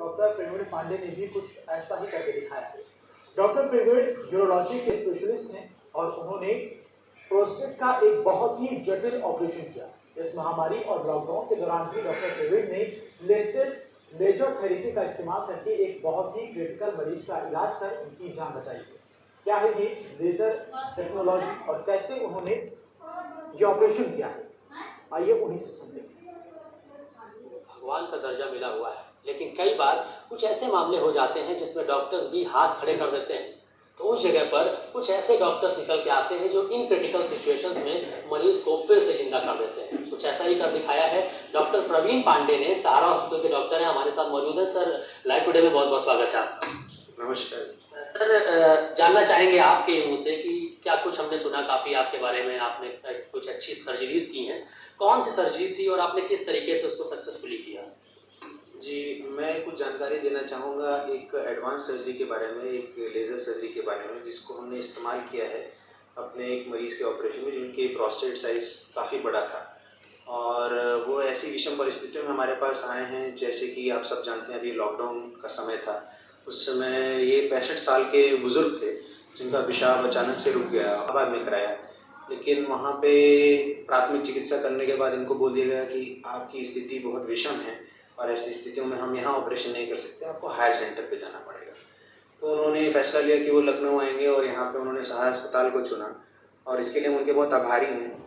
Doctor Praveen Pandey ने भी कुछ ऐसा ही करके दिखाया है। डॉक्टर प्रवीण यूरोलॉजी के स्पेशलिस्ट हैं और उन्होंने प्रोस्टेट का एक बहुत ही जटिल ऑपरेशन किया। इस महामारी और लॉकडाउन के दौरान भी डॉक्टर प्रवीण ने लेटेस्ट लेजर थेरेपी का इस्तेमाल करके एक बहुत ही क्रिटिकल मरीज का इलाज कर उनकी जान बचाई है। क्या है ये लेजर टेक्नोलॉजी और कैसे उन्होंने ये ऑपरेशन किया है, आइए उन्हीं से सुनते हैं। भगवान का दर्जा मिला हुआ है, लेकिन कई बार कुछ ऐसे मामले हो जाते हैं जिसमें डॉक्टर्स भी हाथ खड़े कर देते हैं। तो उस जगह पर कुछ ऐसे डॉक्टर्स निकल के आते हैं जो इन क्रिटिकल सिचुएशंस में मरीज को फिर से जिंदा कर देते हैं। कुछ ऐसा ही कर दिखाया है डॉक्टर प्रवीण पांडे ने। सहारा हॉस्पिटल के डॉक्टर हैं, हमारे साथ मौजूद है। सर, लाइव टुडे में बहुत बहुत स्वागत है आपका। नमस्कार सर, जानना चाहेंगे आपके मुंह से कि क्या कुछ हमने सुना काफ़ी आपके बारे में, आपने कुछ अच्छी सर्जरीज की हैं। कौन सी सर्जरी थी और आपने किस तरीके से उसको सक्सेसफुली किया? जी, मैं कुछ जानकारी देना चाहूँगा एक एडवांस सर्जरी के बारे में, एक लेज़र सर्जरी के बारे में, जिसको हमने इस्तेमाल किया है अपने एक मरीज़ के ऑपरेशन में जिनके प्रोस्टेट साइज़ काफ़ी बड़ा था। और वो ऐसी विषम परिस्थितियों में हमारे पास आए हैं, जैसे कि आप सब जानते हैं अभी लॉकडाउन का समय था। उस समय ये 65 साल के बुज़ुर्ग थे जिनका पेशाब अचानक से रुक गया, बाद में कराया। लेकिन वहाँ पे प्राथमिक चिकित्सा करने के बाद इनको बोल दिया गया कि आपकी स्थिति बहुत विषम है और ऐसी स्थितियों में हम यहाँ ऑपरेशन नहीं कर सकते, आपको हायर सेंटर पे जाना पड़ेगा। तो उन्होंने फैसला लिया कि वो लखनऊ आएंगे और यहाँ पे उन्होंने सहारा अस्पताल को चुना और इसके लिए हम उनके बहुत आभारी हैं।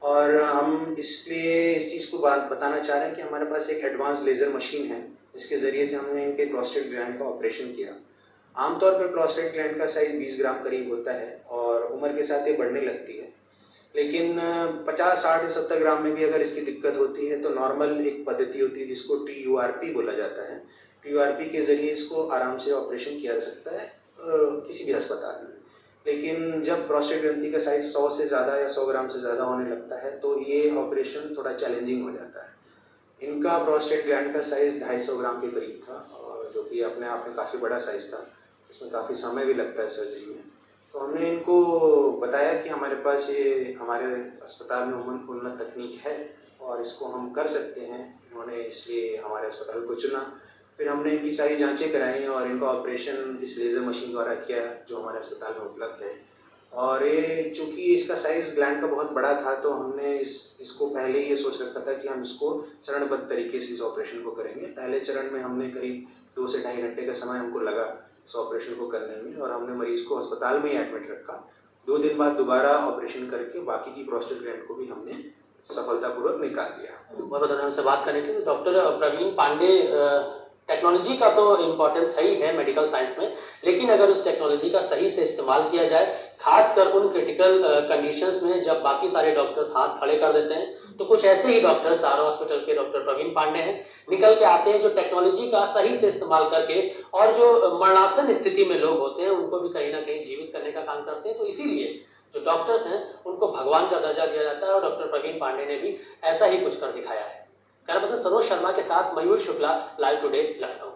और हम इसलिए इस चीज़ को बताना चाह रहे हैं कि हमारे पास एक एडवांस लेज़र मशीन है जिसके ज़रिए से हमने इनके प्रोस्टेट ग्लैंड का ऑपरेशन किया। आमतौर पर प्रोस्टेट ग्लैंड का साइज़ 20 ग्राम करीब होता है और उम्र के साथ ये बढ़ने लगती है। लेकिन 50, 60 या 70 ग्राम में भी अगर इसकी दिक्कत होती है तो नॉर्मल एक पद्धति होती है जिसको TURP बोला जाता है। TURP के ज़रिए इसको आराम से ऑपरेशन किया जा सकता है किसी भी अस्पताल में। लेकिन जब प्रोस्टेट ग्रंथि का साइज़ 100 से ज़्यादा या 100 ग्राम से ज़्यादा होने लगता है तो ये ऑपरेशन थोड़ा चैलेंजिंग हो जाता है। इनका प्रोस्टेट ग्लैंड का साइज़ 250 ग्राम के करीब था और जो कि अपने आप में काफ़ी बड़ा साइज़ था। इसमें काफ़ी समय भी लगता है सर्जरी में। तो हमने इनको बताया कि हमारे पास ये हमारे अस्पताल में उन्नत तकनीक है और इसको हम कर सकते हैं। उन्होंने इसलिए हमारे अस्पताल को चुना। फिर हमने इनकी सारी जांचें कराई और इनका ऑपरेशन इस लेज़र मशीन द्वारा किया जो हमारे अस्पताल में उपलब्ध है। और ये चूँकि इसका साइज़ ग्लैंड का बहुत बड़ा था तो हमने इसको पहले ही ये सोच रखा था कि हम इसको चरणबद्ध तरीके से इस ऑपरेशन को करेंगे। पहले चरण में हमने करीब 2 से ढाई घंटे का समय हमको लगा इस ऑपरेशन को करने में और हमने मरीज़ को अस्पताल में ही एडमिट रखा। 2 दिन बाद दोबारा ऑपरेशन करके बाकी की प्रोस्टेट ग्लैंड को भी हमने सफलतापूर्वक निकाल दिया। बहुत बहुत हमसे बात करने के लिए। डॉक्टर प्रवीण पांडे, टेक्नोलॉजी का तो इम्पोर्टेंस है ही है मेडिकल साइंस में, लेकिन अगर उस टेक्नोलॉजी का सही से इस्तेमाल किया जाए, खासकर उन क्रिटिकल कंडीशंस में जब बाकी सारे डॉक्टर्स हाथ खड़े कर देते हैं, तो कुछ ऐसे ही डॉक्टर सहारा हॉस्पिटल के डॉक्टर प्रवीण पांडे हैं, निकल के आते हैं जो टेक्नोलॉजी का सही से इस्तेमाल करके और जो मरणासन स्थिति में लोग होते हैं उनको भी कहीं ना कहीं जीवित करने का काम करते हैं। तो इसीलिए जो डॉक्टर्स हैं उनको भगवान का दर्जा दिया जाता है और डॉक्टर प्रवीण पांडे ने भी ऐसा ही कुछ कर दिखाया है। कैमरा पर्सन सरोज शर्मा के साथ मयूर शुक्ला, लाइव टुडे, लखनऊ।